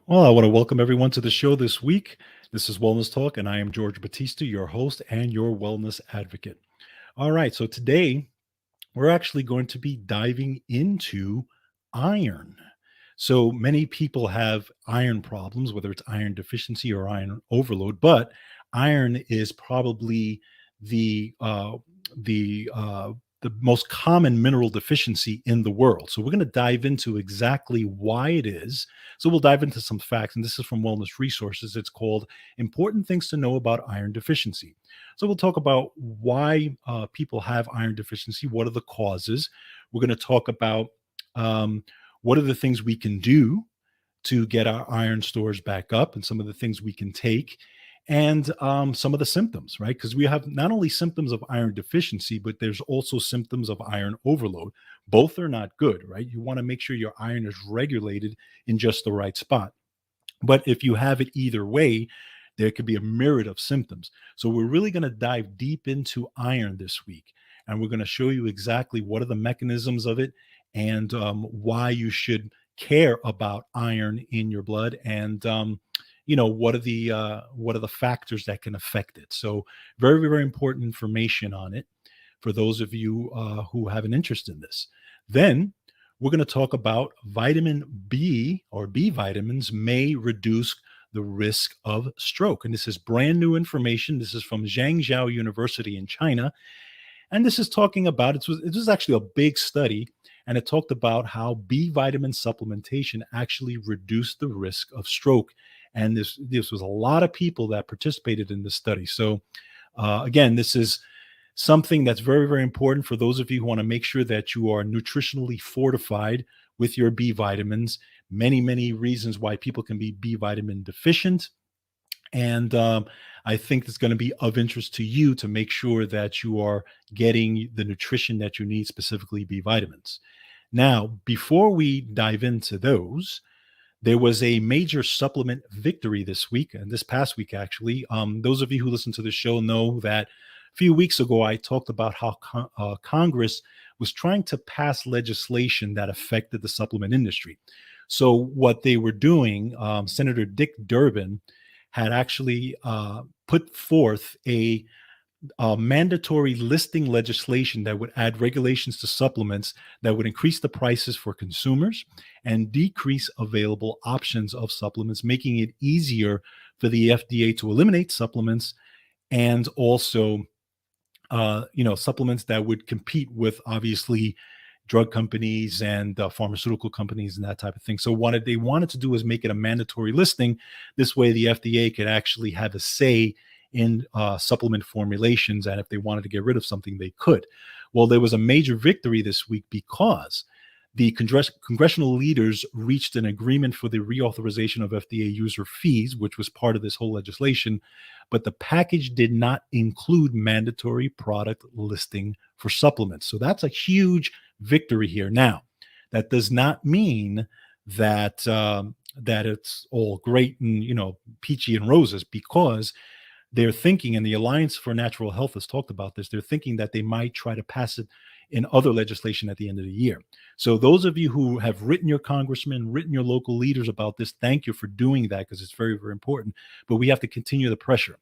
Well, I want to welcome everyone to the show this week. This is Wellness Talk, and I am George Batista, your host and your wellness advocate. All right, so today we're actually going to be diving into iron. So many people have iron problems, whether it's iron deficiency or iron overload, but iron is probably the uh, the the most common mineral deficiency in the world. So we're going to dive into exactly why it is. So we'll dive into some facts, and this is from Wellness Resources. It's called "Important Things to Know About Iron Deficiency." So we'll talk about why people have iron deficiency. What are the causes? We're going to talk about um, what are the things we can do to get our iron stores back up, and some of the things we can take, and some of the symptoms, right? Because we have not only symptoms of iron deficiency, but there's also symptoms of iron overload. Both are not good, right? You want to make sure your iron is regulated in just the right spot. But if you have it either way, there could be a myriad of symptoms. So we're really going to dive deep into iron this week, and we're going to show you exactly what are the mechanisms of it, and why you should care about iron in your blood, and what are the factors that can affect it. So very, very important information on it for those of you who have an interest in this. Then we're going to talk about vitamin B, or B vitamins may reduce the risk of stroke. And this is brand new information. This is from Zhangzhou University in China. And this is talking about, it was actually a big study, and it talked about how B vitamin supplementation actually reduced the risk of stroke. And this was a lot of people that participated in this study. So again, this is something that's very, very important for those of you who want to make sure that you are nutritionally fortified with your B vitamins. Many, many reasons why people can be B vitamin deficient. And I think it's going to be of interest to you to make sure that you are getting the nutrition that you need, specifically B vitamins. Now, before we dive into those, there was a major supplement victory this week, and this past week, actually. Those of you who listen to the show know that a few weeks ago, I talked about how Congress was trying to pass legislation that affected the supplement industry. So, what they were doing, Senator Dick Durbin had actually put forth a mandatory listing legislation that would add regulations to supplements that would increase the prices for consumers and decrease available options of supplements, making it easier for the FDA to eliminate supplements, and also supplements that would compete with, obviously, drug companies and pharmaceutical companies and that type of thing. So what they wanted to do was make it a mandatory listing. This way the FDA could actually have a say in supplement formulations, and if they wanted to get rid of something, they could. Well, there was a major victory this week because the congressional leaders reached an agreement for the reauthorization of FDA user fees, which was part of this whole legislation, but the package did not include mandatory product listing for supplements. So that's a huge victory here. Now, that does not mean that that it's all great and peachy and roses, because they're thinking, and the Alliance for Natural Health has talked about this, they're thinking that they might try to pass it in other legislation at the end of the year. So those of you who have written your congressmen, written your local leaders about this, thank you for doing that, because it's very, very important. But we have to continue the pressure,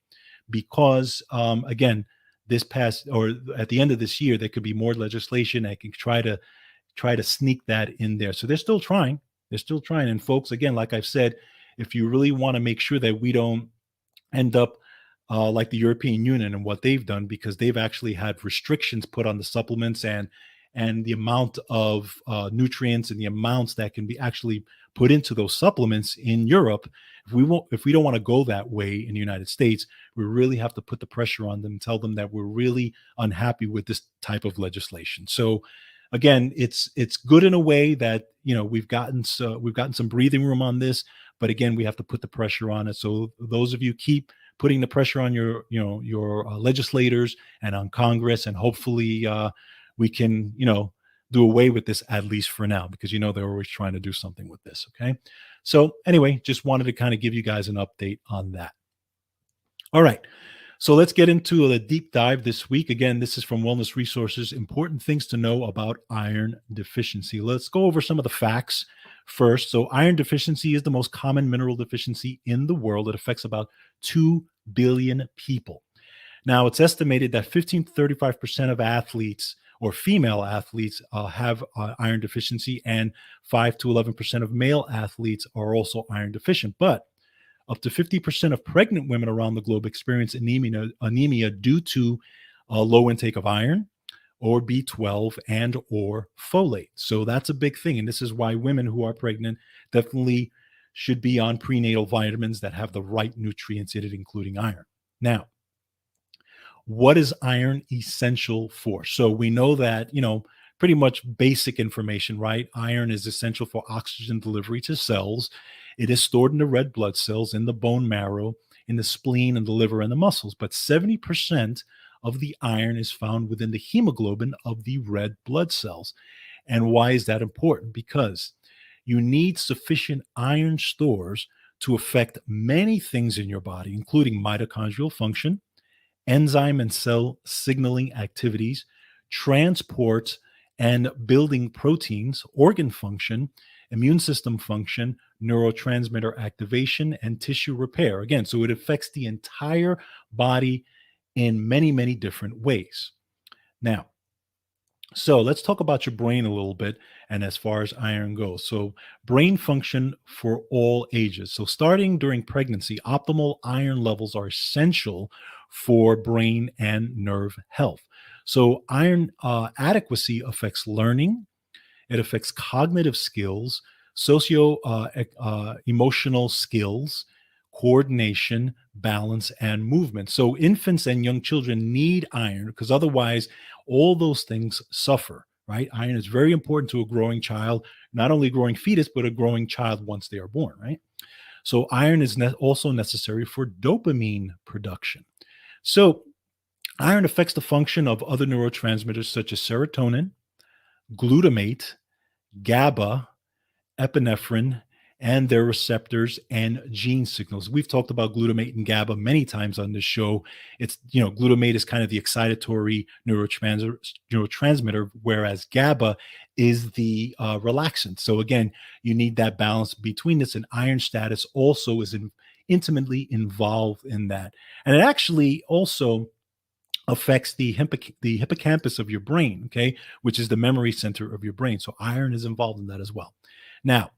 because again, this past, or at the end of this year, there could be more legislation that can try to sneak that in there. So they're still trying. They're still trying. And folks, again, like I've said, if you really want to make sure that we don't end up like the European Union and what they've done, because they've actually had restrictions put on the supplements and the amount of nutrients and the amounts that can be actually put into those supplements in Europe. If we don't want to go that way in the United States, we really have to put the pressure on them, tell them that we're really unhappy with this type of legislation. So again, it's good in a way that we've gotten some breathing room on this, but again, we have to put the pressure on it. So those of you, keep putting the pressure on your legislators and on Congress, and hopefully we can do away with this, at least for now, because they're always trying to do something with this. Okay, so anyway, just wanted to kind of give you guys an update on that. All right, So let's get into a deep dive this week. Again, this is from Wellness Resources. Important things to know about iron deficiency. Let's go over some of the facts first. So, iron deficiency is the most common mineral deficiency in the world. It affects about 2 billion people. Now, it's estimated that 15 to 35% of athletes or female athletes have iron deficiency, and 5 to 11% of male athletes are also iron deficient. But up to 50% of pregnant women around the globe experience anemia due to a low intake of iron or B12 and or folate. So that's a big thing. And this is why women who are pregnant definitely should be on prenatal vitamins that have the right nutrients in it, including iron. Now, what is iron essential for? So we know that, pretty much basic information, right? Iron is essential for oxygen delivery to cells. It is stored in the red blood cells, in the bone marrow, in the spleen, and the liver and the muscles. But 70% of the iron is found within the hemoglobin of the red blood cells. And why is that important? Because you need sufficient iron stores to affect many things in your body, including mitochondrial function, enzyme and cell signaling activities, transport and building proteins, organ function, immune system function, neurotransmitter activation, and tissue repair. Again, so it affects the entire body in many, many different ways. Now, so let's talk about your brain a little bit and as far as iron goes. So, brain function for all ages. So, starting during pregnancy, optimal iron levels are essential for brain and nerve health. So, iron adequacy affects learning, it affects cognitive skills, emotional skills, coordination, balance, and movement. So infants and young children need iron because otherwise, all those things suffer. Right? Iron is very important to a growing child, not only a growing fetus, but a growing child once they are born. Right? So iron is also necessary for dopamine production. So iron affects the function of other neurotransmitters such as serotonin, glutamate, GABA, epinephrine, and their receptors and gene signals. We've talked about glutamate and GABA many times on this show. It's, glutamate is kind of the excitatory neurotransmitter, whereas GABA is the relaxant. So again, you need that balance between this, and iron status also is intimately involved in that. And it actually also affects the hippocampus of your brain, okay, which is the memory center of your brain. So iron is involved in that as well. Now,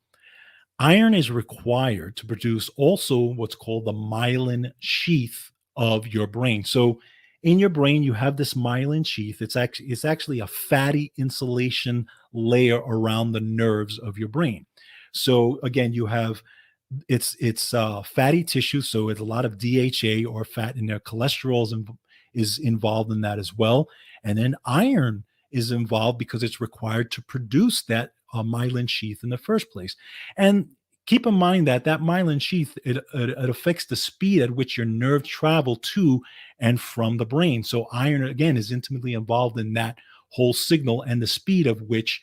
iron is required to produce also what's called the myelin sheath of your brain. So in your brain, you have this myelin sheath. It's actually a fatty insulation layer around the nerves of your brain. So again, you have it's fatty tissue, so it's a lot of DHA or fat in there. Cholesterol is involved in that as well, and then iron is involved because it's required to produce that myelin sheath in the first place. And keep in mind that myelin sheath it affects the speed at which your nerves travel to and from the brain. So iron again is intimately involved in that whole signal and the speed of which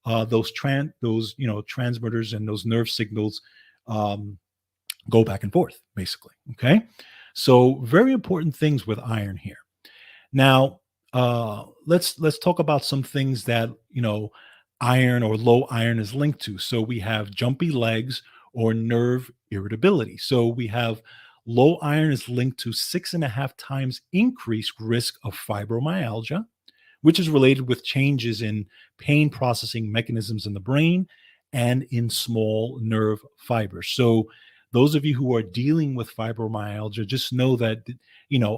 those transmitters and those nerve signals um, go back and forth, basically. Okay, so very important things with iron here. Now, let's talk about some things that iron or low iron is linked to. So we have jumpy legs or nerve irritability. So we have low iron is linked to 6.5 times increased risk of fibromyalgia, which is related with changes in pain processing mechanisms in the brain and in small nerve fibers. So those of you who are dealing with fibromyalgia, just know that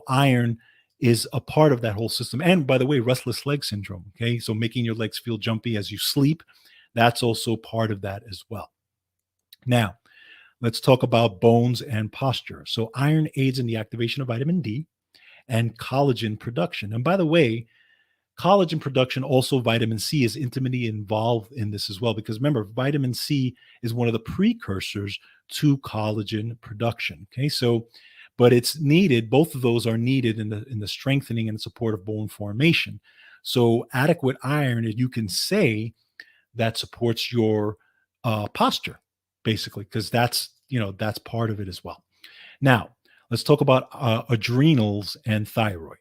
iron is a part of that whole system. And by the way, restless leg syndrome, okay? So making your legs feel jumpy as you sleep, that's also part of that as well. Now, let's talk about bones and posture. So iron aids in the activation of vitamin D and collagen production. And by the way, collagen production, also vitamin C, is intimately involved in this as well, because remember, vitamin C is one of the precursors to collagen production. Okay, so but it's needed. Both of those are needed in the strengthening and support of bone formation. So adequate iron, you can say, that supports your posture, basically, because that's part of it as well. Now, let's talk about adrenals and thyroid.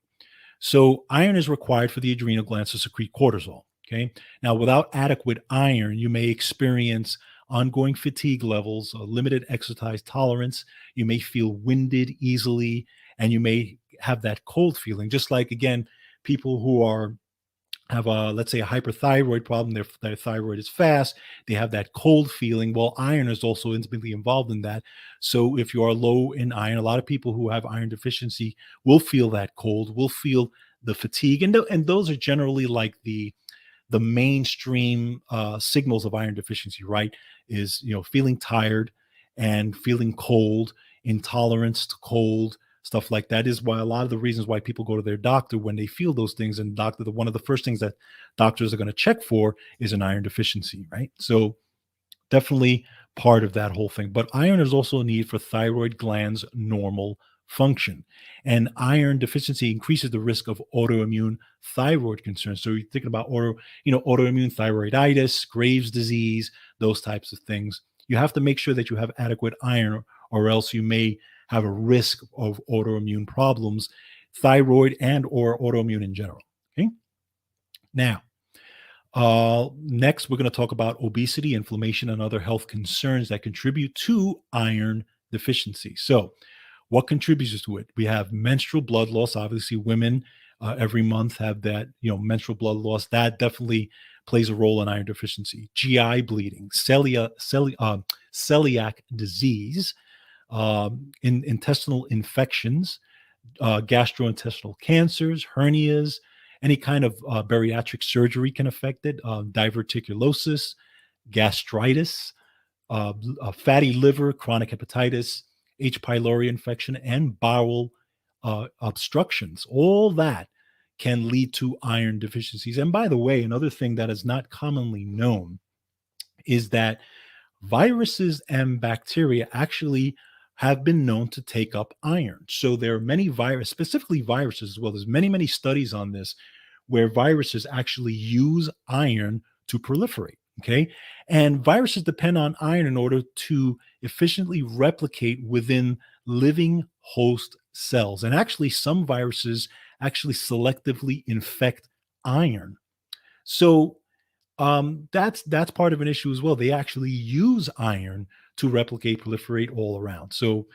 So iron is required for the adrenal glands to secrete cortisol. Okay. Now, without adequate iron, you may experience ongoing fatigue levels, a limited exercise tolerance. You may feel winded easily, and you may have that cold feeling. Just like, again, people who are have a, let's say, a hyperthyroid problem, their thyroid is fast, they have that cold feeling. Well, iron is also intimately involved in that. So if you are low in iron, a lot of people who have iron deficiency will feel that cold, will feel the fatigue, and those are generally like the mainstream signals of iron deficiency, right? Is, feeling tired and feeling cold, intolerance to cold, stuff like that. Is why a lot of the reasons why people go to their doctor when they feel those things. And one of the first things that doctors are going to check for is an iron deficiency, right? So definitely part of that whole thing. But iron is also a need for thyroid glands normal function. And iron deficiency increases the risk of autoimmune thyroid concerns. So you're thinking about autoimmune thyroiditis, Graves' disease, those types of things. You have to make sure that you have adequate iron, or else you may have a risk of autoimmune problems, thyroid and or autoimmune in general. Okay. Now, next, we're going to talk about obesity, inflammation, and other health concerns that contribute to iron deficiency. So, what contributes to it? We have menstrual blood loss. Obviously, women every month have that, menstrual blood loss. That definitely plays a role in iron deficiency. GI bleeding, celiac disease, intestinal infections, gastrointestinal cancers, hernias, any kind of bariatric surgery can affect it. Diverticulosis, gastritis, fatty liver, chronic hepatitis, H. pylori infection, and bowel obstructions. All that can lead to iron deficiencies. And by the way, another thing that is not commonly known is that viruses and bacteria actually have been known to take up iron. So there are many specifically viruses as well. There's many studies on this where viruses actually use iron to proliferate. Okay. And viruses depend on iron in order to efficiently replicate within living host cells. And actually, some viruses actually selectively infect iron. So that's part of an issue as well. They actually use iron to replicate, proliferate all around. So,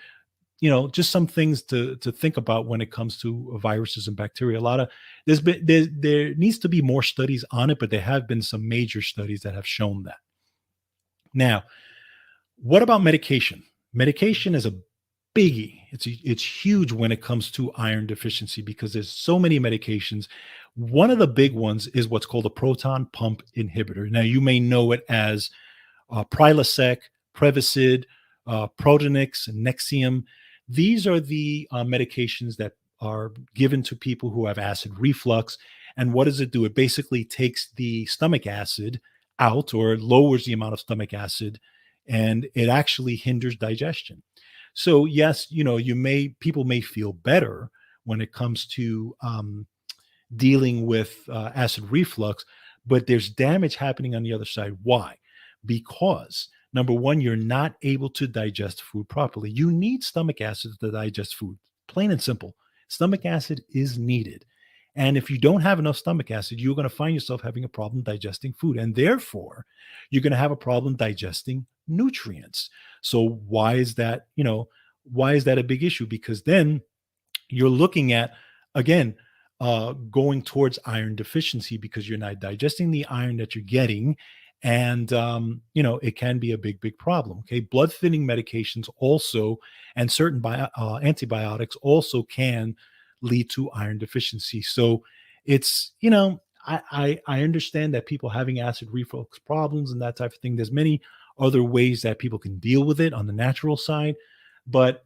just some things to think about when it comes to viruses and bacteria. A lot of there needs to be more studies on it, but there have been some major studies that have shown that. Now, what about medication? Medication is a biggie. It's huge when it comes to iron deficiency because there's so many medications. One of the big ones is what's called a proton pump inhibitor. Now, you may know it as Prilosec, Prevacid, Protonix, and Nexium. These are the medications that are given to people who have acid reflux. And what does it do? It basically takes the stomach acid out, or lowers the amount of stomach acid, and it actually hinders digestion. So yes, people may feel better when it comes to dealing with acid reflux, but there's damage happening on the other side. Why? Because number one, you're not able to digest food properly. You need stomach acid to digest food, plain and simple. Stomach acid is needed. And if you don't have enough stomach acid, you're going to find yourself having a problem digesting food. And therefore, you're going to have a problem digesting nutrients. So why is that, why is that a big issue? Because then you're looking at, again, going towards iron deficiency because you're not digesting the iron that you're getting. And, it can be a big problem. Okay. Blood thinning medications also, and certain antibiotics also can lead to iron deficiency. So it's, I understand that people having acid reflux problems and that type of thing, there's many other ways that people can deal with it on the natural side. But,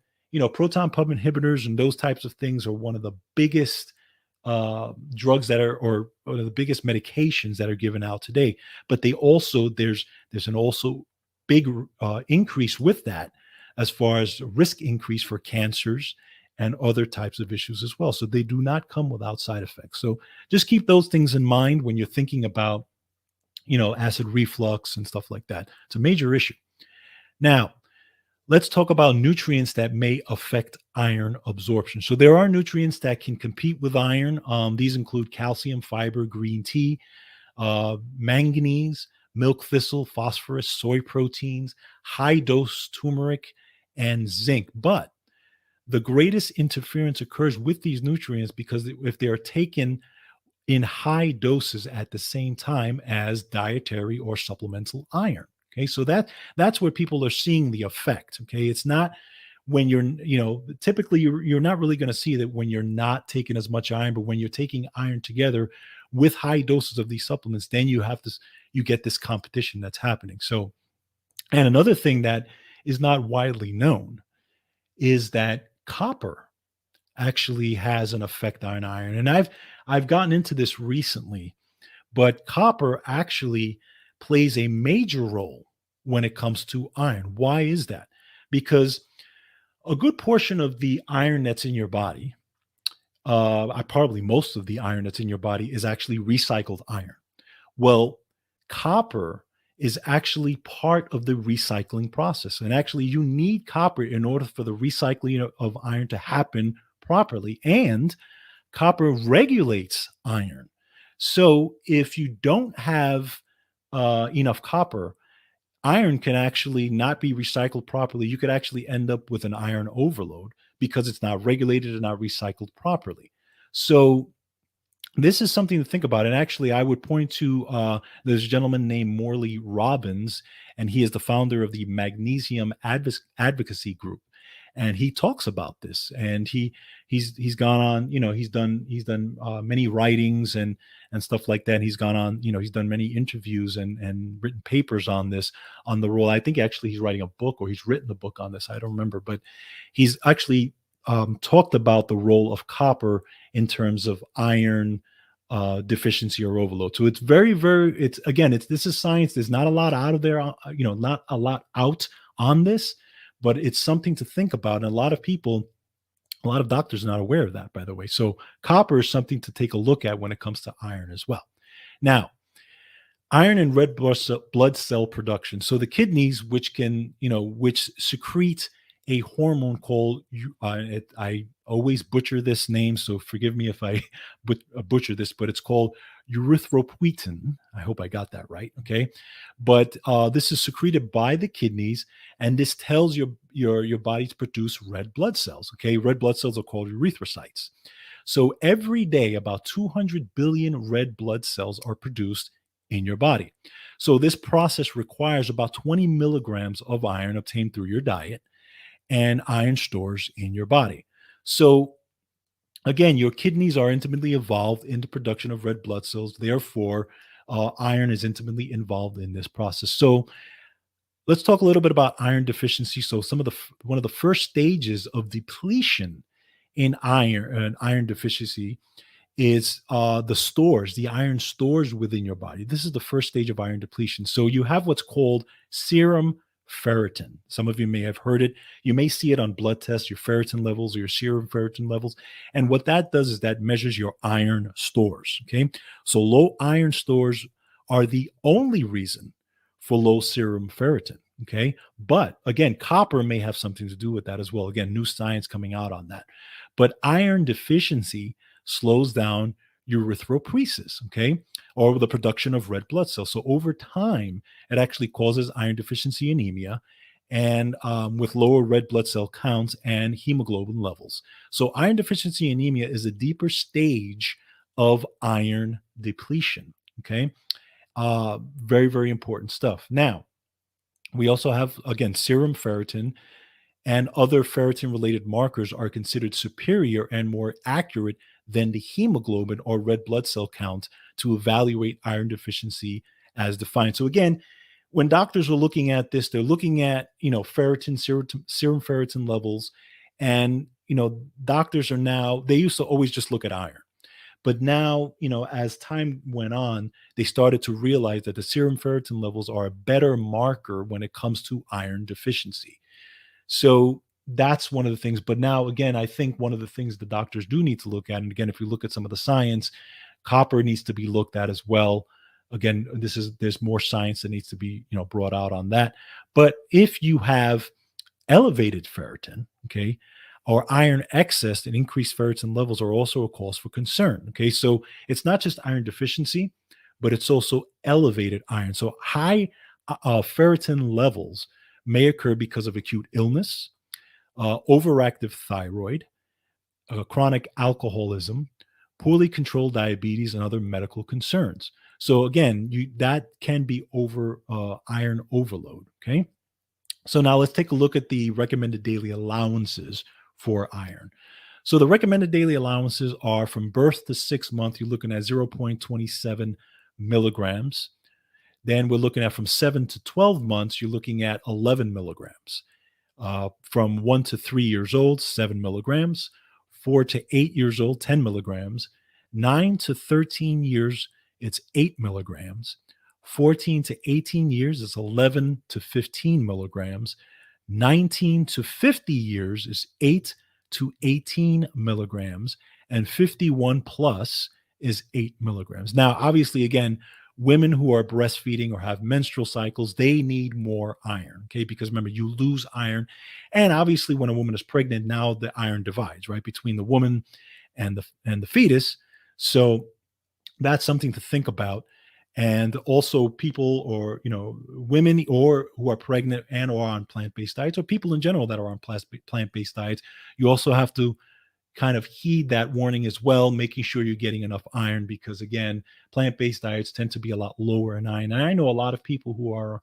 proton pump inhibitors and those types of things are one of the biggest drugs that are, or the biggest medications that are given out today. But they also, there's an also big increase with that as far as risk increase for cancers and other types of issues as well. So they do not come without side effects. So just keep those things in mind when you're thinking about, acid reflux and stuff like that. It's a major issue. Now, Let's talk about nutrients that may affect iron absorption. So there are nutrients that can compete with iron. These include calcium, fiber, green tea, manganese, milk thistle, phosphorus, soy proteins, high dose turmeric, and zinc. But the greatest interference occurs with these nutrients because if they are taken in high doses at the same time as dietary or supplemental iron. Okay, so that's where people are seeing the effect. Okay, it's not when typically you're not really going to see that when you're not taking as much iron, but when you're taking iron together with high doses of these supplements, then you get this competition that's happening. So, and another thing that is not widely known is that copper actually has an effect on iron. And I've gotten into this recently, but copper actually plays a major role when it comes to iron. Why is that? Because a good portion of the iron that's in your body, probably most of the iron that's in your body is actually recycled iron. Well, copper is actually part of the recycling process. And actually, you need copper in order for the recycling of iron to happen properly. And copper regulates iron. So if you don't have enough copper, iron can actually not be recycled properly. You could actually end up with an iron overload because it's not regulated and not recycled properly. So this is something to think about. And actually, I would point to there's a gentleman named Morley Robbins, and he is the founder of the Magnesium Advocacy Group. And he talks about this, and he's gone on, he's done many writings and stuff like that. And he's gone on, he's done many interviews and written papers on this, on the role. I think actually he's writing a book, or he's written a book on this. I don't remember, but he's actually talked about the role of copper in terms of iron deficiency or overload. So it's this is science. There's not a lot out of there, not a lot out on this, but it's something to think about. And a lot of doctors are not aware of that, by the way. So copper is something to take a look at when it comes to iron as well. Now, iron and red blood cell production. So the kidneys, which secrete a hormone called, I always butcher this name, so forgive me if I butcher this, but it's called erythropoietin. I hope I got that right. Okay, but this is secreted by the kidneys, and this tells your body to produce red blood cells. Okay, red blood cells are called erythrocytes. So every day, about 200 billion red blood cells are produced in your body. So this process requires about 20 milligrams of iron obtained through your diet and iron stores in your body. So again, your kidneys are intimately involved in the production of red blood cells. Therefore, iron is intimately involved in this process. So let's talk a little bit about iron deficiency. So one of the first stages of depletion in iron deficiency is the iron stores within your body. This is the first stage of iron depletion. So you have what's called serum ferritin. Some of you may have heard it. You may see it on blood tests, your ferritin levels or your serum ferritin levels. And what that does is that measures your iron stores. Okay. So low iron stores are the only reason for low serum ferritin. Okay. But again, copper may have something to do with that as well. Again, new science coming out on that. But iron deficiency slows down erythropoiesis, okay, or the production of red blood cells. So over time, it actually causes iron deficiency anemia, and with lower red blood cell counts and hemoglobin levels. So iron deficiency anemia is a deeper stage of iron depletion. Okay, very, very important stuff. Now, we also have, again, serum ferritin and other ferritin related markers are considered superior and more accurate than the hemoglobin or red blood cell count to evaluate iron deficiency as defined. So again, when doctors are looking at this, they're looking at, ferritin, serum ferritin levels. And, doctors are now, they used to always just look at iron. But now, as time went on, they started to realize that the serum ferritin levels are a better marker when it comes to iron deficiency. So that's one of the things. But now, again, I think one of the things the doctors do need to look at, and again, if we look at some of the science, copper needs to be looked at as well. Again, there's more science that needs to be, brought out on that. But if you have Elevated ferritin, okay, or iron excess and increased ferritin levels are also a cause for concern. Okay, so it's not just iron deficiency, but it's also elevated iron. So high ferritin levels may occur because of acute illness, overactive thyroid, chronic alcoholism, poorly controlled diabetes, and other medical concerns. So again, that can be over iron overload. Okay. So now let's take a look at the recommended daily allowances for iron. So the recommended daily allowances are from birth to 6 months, you're looking at 0.27 milligrams. Then we're looking at from 7 to 12 months, you're looking at 11 milligrams. From 1 to 3 years old, 7 milligrams. 4 to 8 years old, 10 milligrams. 9 to 13 years, it's 8 milligrams. 14 to 18 years is 11 to 15 milligrams. 19 to 50 years is 8 to 18 milligrams. And 51 plus is 8 milligrams. Now, obviously, again, women who are breastfeeding or have menstrual cycles, they need more iron, okay? Because remember, you lose iron. And obviously, when a woman is pregnant, now the iron divides, right, between the woman and the fetus. So that's something to think about. And also people, or women or who are pregnant and or on plant-based diets, or people in general that are on plant-based diets, you also have to kind of heed that warning as well, making sure you're getting enough iron, because again, plant-based diets tend to be a lot lower in iron. And I know a lot of people who are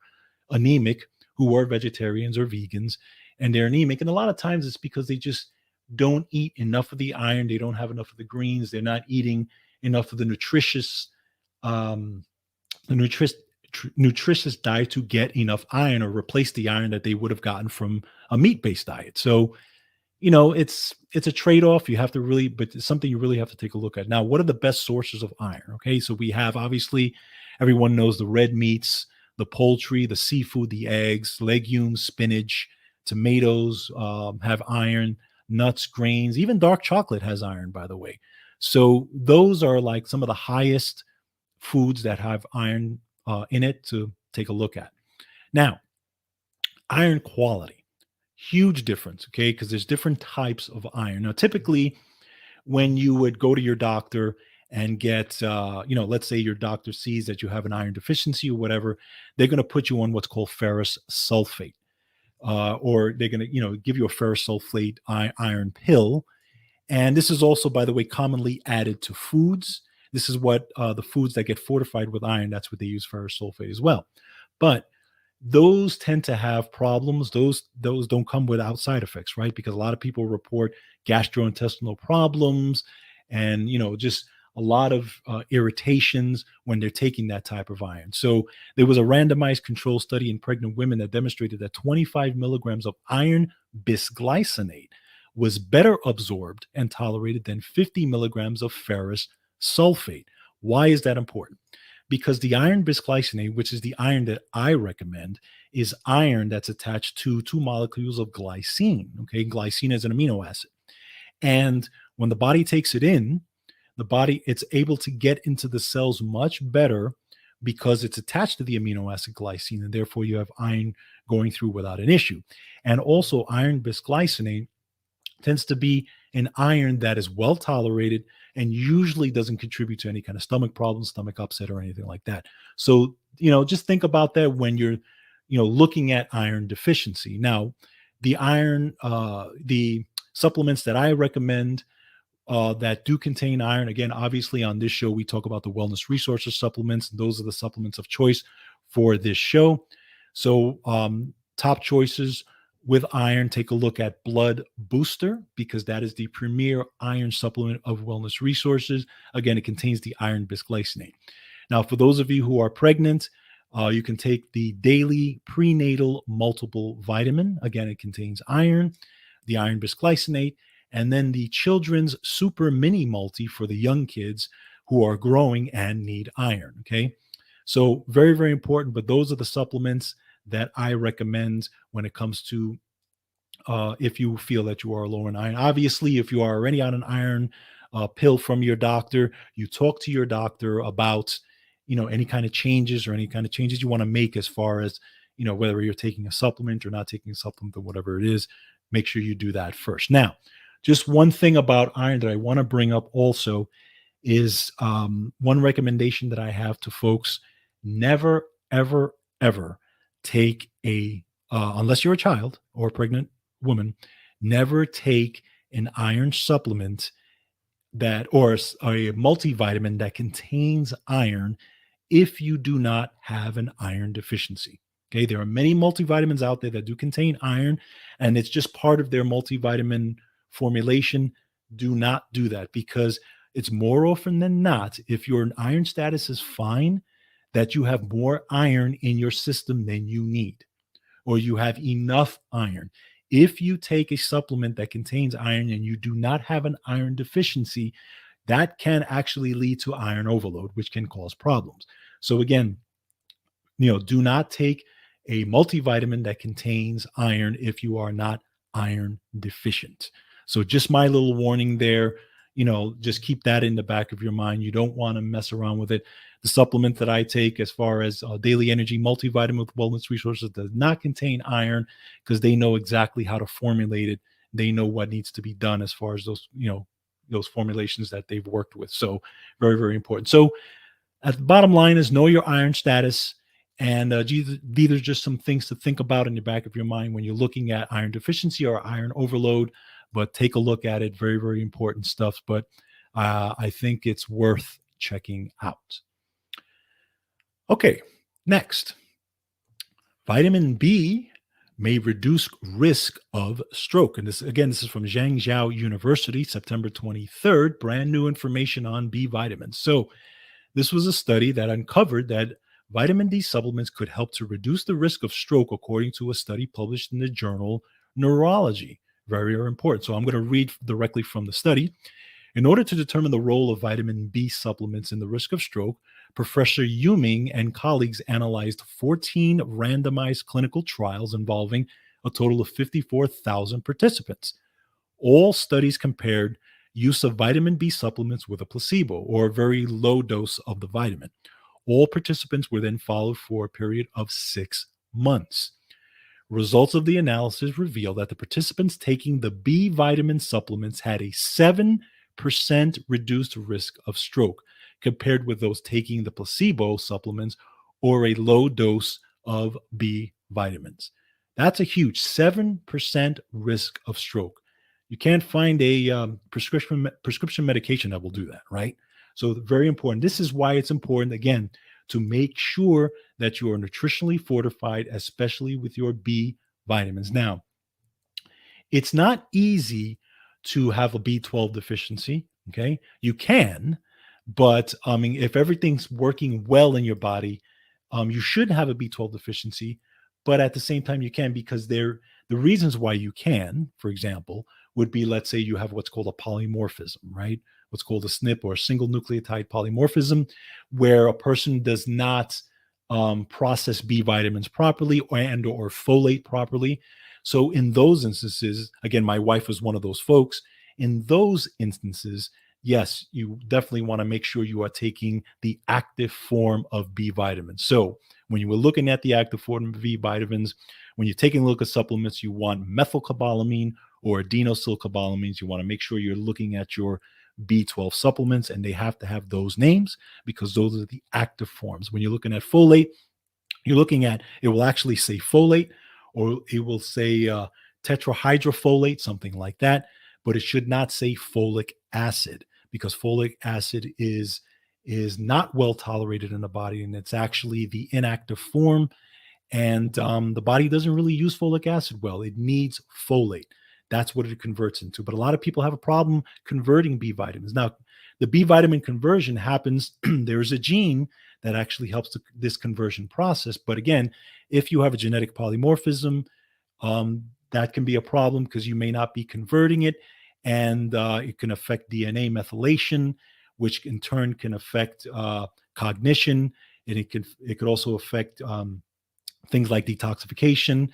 anemic, who are vegetarians or vegans, and they're anemic. And a lot of times it's because they just don't eat enough of the iron. They don't have enough of the greens. They're not eating enough of the um, nutritious nutritious diet to get enough iron or replace the iron that they would have gotten from a meat-based diet. So it's a trade-off. You have to really, but it's something you really have to take a look at. Now, what are the best sources of iron? Okay, so we have, obviously, everyone knows the red meats, the poultry, the seafood, the eggs, legumes, spinach, tomatoes have iron, nuts, grains, even dark chocolate has iron, by the way. So those are like some of the highest foods that have iron in it to take a look at. Now, iron quality. Huge difference, okay? Because there's different types of iron. Now, typically, when you would go to your doctor and get, let's say your doctor sees that you have an iron deficiency or whatever, they're going to put you on what's called ferrous sulfate, or they're going to, give you a ferrous sulfate iron pill. And this is also, by the way, commonly added to foods. This is what the foods that get fortified with iron, that's what they use ferrous sulfate as well. But those tend to have problems. Those don't come without side effects, right? Because a lot of people report gastrointestinal problems and just a lot of irritations when they're taking that type of iron. So there was a randomized control study in pregnant women that demonstrated that 25 milligrams of iron bisglycinate was better absorbed and tolerated than 50 milligrams of ferrous sulfate. Why is that important? Because the iron bisglycinate, which is the iron that I recommend, is iron that's attached to two molecules of glycine. Okay, glycine is an amino acid. And when the body takes it in, it's able to get into the cells much better because it's attached to the amino acid glycine, and therefore you have iron going through without an issue. And also, iron bisglycinate tends to be an iron that is well tolerated and usually doesn't contribute to any kind of stomach problems, stomach upset, or anything like that. So, just think about that when you're, looking at iron deficiency. Now, the supplements that I recommend that do contain iron, again, obviously on this show, we talk about the wellness resources supplements. And those are the supplements of choice for this show. So, top choices with iron, take a look at Blood Booster, because that is the premier iron supplement of wellness resources. Again, it contains the iron bisglycinate. Now, for those of you who are pregnant, you can take the daily prenatal multiple vitamin. Again, it contains iron, the iron bisglycinate, and then the children's super mini multi for the young kids who are growing and need iron. Okay. So very, very important, but those are the supplements that I recommend when it comes to if you feel that you are low in iron. Obviously, if you are already on an iron pill from your doctor, you talk to your doctor about, any kind of changes you want to make as far as, whether you're taking a supplement or not taking a supplement or whatever it is, make sure you do that first. Now, just one thing about iron that I want to bring up also is one recommendation that I have to folks: never, ever, ever take unless you're a child or a pregnant woman, never take an iron supplement or a multivitamin that contains iron if you do not have an iron deficiency. Okay, there are many multivitamins out there that do contain iron, and it's just part of their multivitamin formulation. Do not do that, because it's more often than not, if your iron status is fine, that you have more iron in your system than you need, or you have enough iron. If you take a supplement that contains iron and you do not have an iron deficiency, that can actually lead to iron overload, which can cause problems. So again, do not take a multivitamin that contains iron if you are not iron deficient. So just my little warning there, just keep that in the back of your mind. You don't want to mess around with it. The supplement that I take, as far as daily energy multivitamin with wellness resources, does not contain iron, because they know exactly how to formulate it. They know what needs to be done as far as those formulations that they've worked with. So very, very important. So at the bottom line is, know your iron status. And these are just some things to think about in the back of your mind when you're looking at iron deficiency or iron overload. But take a look at it. Very, very important stuff. But I think it's worth checking out. Okay, next. Vitamin B may reduce risk of stroke. And this is from Zhangjiao University, September 23rd, brand new information on B vitamins. So this was a study that uncovered that vitamin D supplements could help to reduce the risk of stroke, according to a study published in the journal Neurology. Very, very important. So I'm going to read directly from the study. In order to determine the role of vitamin B supplements in the risk of stroke, Professor Yuming and colleagues analyzed 14 randomized clinical trials involving a total of 54,000 participants. All studies compared use of vitamin B supplements with a placebo, or a very low dose of the vitamin. All participants were then followed for a period of 6 months. Results of the analysis reveal that the participants taking the B vitamin supplements had a 7% reduced risk of stroke, compared with those taking the placebo supplements or a low dose of B vitamins. That's a huge 7% risk of stroke. You can't find a prescription medication that will do that, right? So very important. This is why it's important, again, to make sure that you are nutritionally fortified, especially with your B vitamins. Now, it's not easy to have a B12 deficiency, okay? You can, but if everything's working well in your body, you should have a B12 deficiency, but at the same time you can, because the reasons why you can, for example, would be, let's say you have what's called a polymorphism, right? What's called a SNP, or a single nucleotide polymorphism, where a person does not process B vitamins properly or folate properly. So in those instances, again, my wife was one of those folks. In those instances, yes, you definitely want to make sure you are taking the active form of B vitamins. So when you were looking at the active form of B vitamins, when you're taking a look at supplements, you want methylcobalamin or adenosylcobalamins. You want to make sure you're looking at your B12 supplements, and they have to have those names, because those are the active forms. When you're looking at folate, you're looking at, it will actually say folate, or it will say tetrahydrofolate, something like that, but it should not say folic acid, because folic acid is not well tolerated in the body, and it's actually the inactive form. And the body doesn't really use folic acid well. It needs folate. That's what it converts into. But a lot of people have a problem converting B vitamins. Now, the B vitamin conversion happens, there's a gene that actually helps this conversion process. But again, if you have a genetic polymorphism, that can be a problem, because you may not be converting it. And it can affect DNA methylation, which in turn can affect cognition. And it could also affect things like detoxification,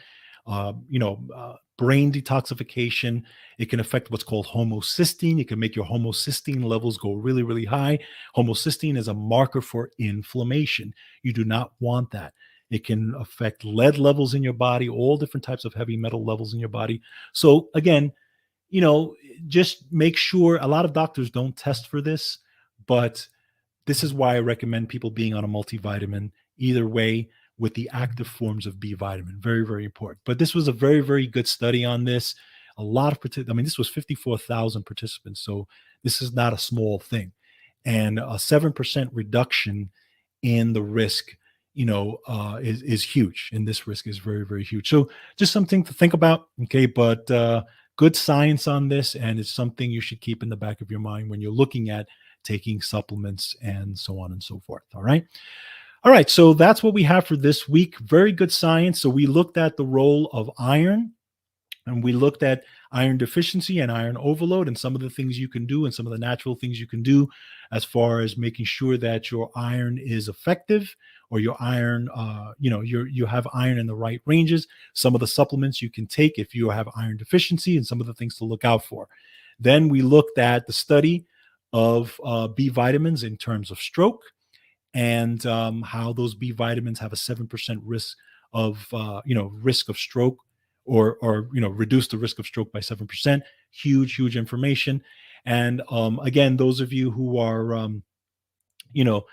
brain detoxification. It can affect what's called homocysteine. It can make your homocysteine levels go really, really high. Homocysteine is a marker for inflammation. You do not want that. It can affect lead levels in your body, all different types of heavy metal levels in your body. So again, you know, just make sure. A lot of doctors don't test for this, but this is why I recommend people being on a multivitamin either way with the active forms of B vitamin. Very, very important. But this was a very, very good study on this. A lot of I mean, this was 54,000 participants. So this is not a small thing. And a 7% reduction in the risk, is huge. And this risk is very, very huge. So just something to think about. Okay. But good science on this. And it's something you should keep in the back of your mind when you're looking at taking supplements and so on and so forth. All right. All right. So that's what we have for this week. Very good science. So we looked at the role of iron, and we looked at iron deficiency and iron overload and some of the things you can do and some of the natural things you can do as far as making sure that your iron is effective, or your iron, you have iron in the right ranges, some of the supplements you can take if you have iron deficiency, and some of the things to look out for. Then we looked at the study of B vitamins in terms of stroke, and how those B vitamins have a 7% risk of risk of stroke, or reduce the risk of stroke by 7%. Huge information. And again, those of you who are you know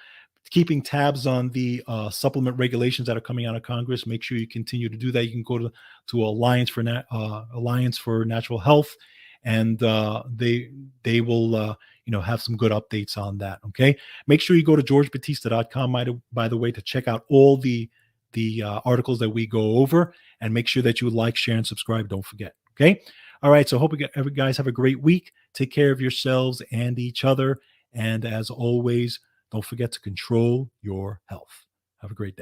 keeping tabs on the supplement regulations that are coming out of Congress, make sure you continue to do that. You can go to Alliance for Natural Health, and they will have some good updates on that. Okay, make sure you go to georgebatista.com, by the way, to check out all the articles that we go over, and make sure that you like, share, and subscribe. Don't forget. Okay. All right. So hope you guys have a great week. Take care of yourselves and each other. And as always, don't forget to control your health. Have a great day.